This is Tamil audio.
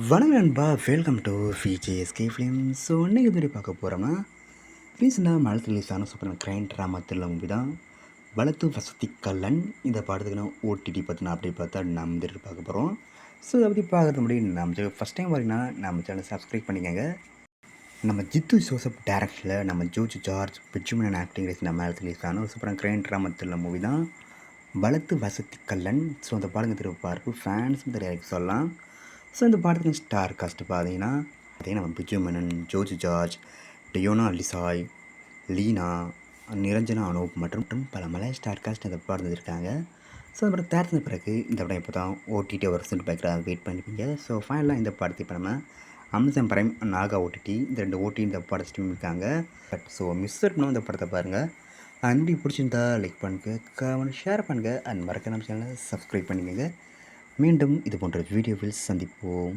வணக்கம் நண்பா, welcome to VJSK film. So இன்றைக்கி இது பார்க்க போகிறோம்னா ரீசெண்டாக மழை ரிலீஸான சூப்பரான கிரைம் ட்ராமா த்ரில்லர் மூவி தான் வளத்து வசதி கல்லன். இந்த படத்துக்கு நான் ஓடிடி பார்த்தினா அப்படி பார்த்தா நம்ம பார்க்க போகிறோம். ஸோ அதை பற்றி பார்க்குறது முடியும். நம்ம ஃபஸ்ட் டைம் வரீங்கன்னா நம்ம சேனல் சப்ஸ்கிரைப் பண்ணிக்கோங்க. நம்ம ஜித்து ஜோசப் டேரக்டரில் நம்ம ஜோர்ஜ் ஜார்ஜ் பிட்ஜுமன் ஆக்டிங் ரேஸ் நம்ம மழை ரிலீஸான ஒரு சூப்பரான கிரைம் ட்ராமா த்ரில்லர் மூவி தான் வளத்து வசதி கல்லன். ஸோ அந்த படங்க திருப்பார்ப்பு ஃபேன்ஸும் தெரியாது சொல்லலாம். ஸோ இந்த படத்துக்கு ஸ்டார் காஸ்ட் பார்த்தீங்கன்னா நம்ம பிஜுமனன், ஜோர்ஜ் ஜார்ஜ், டியோனா லிசாய், லீனா, நிரஞ்சனா அனூப் மற்றும் பல மலைய ஸ்டார் காஸ்ட் இந்த படம் இருக்காங்க. ஸோ அந்த படம் தேர்ந்த பிறகு இந்த படம் இப்போ தான் ஓடிடி வருஷம் பார்க்குறாங்க, வெயிட் பண்ணிப்பீங்க. ஸோ ஃபைனலாக இந்த படத்தை இப்போ நம்ம அமேசான் பிரைம், நாகா ஓடிடி இந்த ரெண்டு ஓடிடி இந்த படம் ஸ்ட்ரீம் இருக்காங்க. ஸோ மிஸ் பண்ணணும் இந்த படத்தை பாருங்கள். அண்ட் பிடிச்சிருந்தா லைக் பண்ணுங்கள், கமெண்ட் ஷேர் பண்ணுங்கள், அண்ட் மறக்க நம்ம சேனலை சப்ஸ்கிரைப் பண்ணிக்கோங்க. மீண்டும் இது போன்ற வீடியோவில் சந்திப்போம்.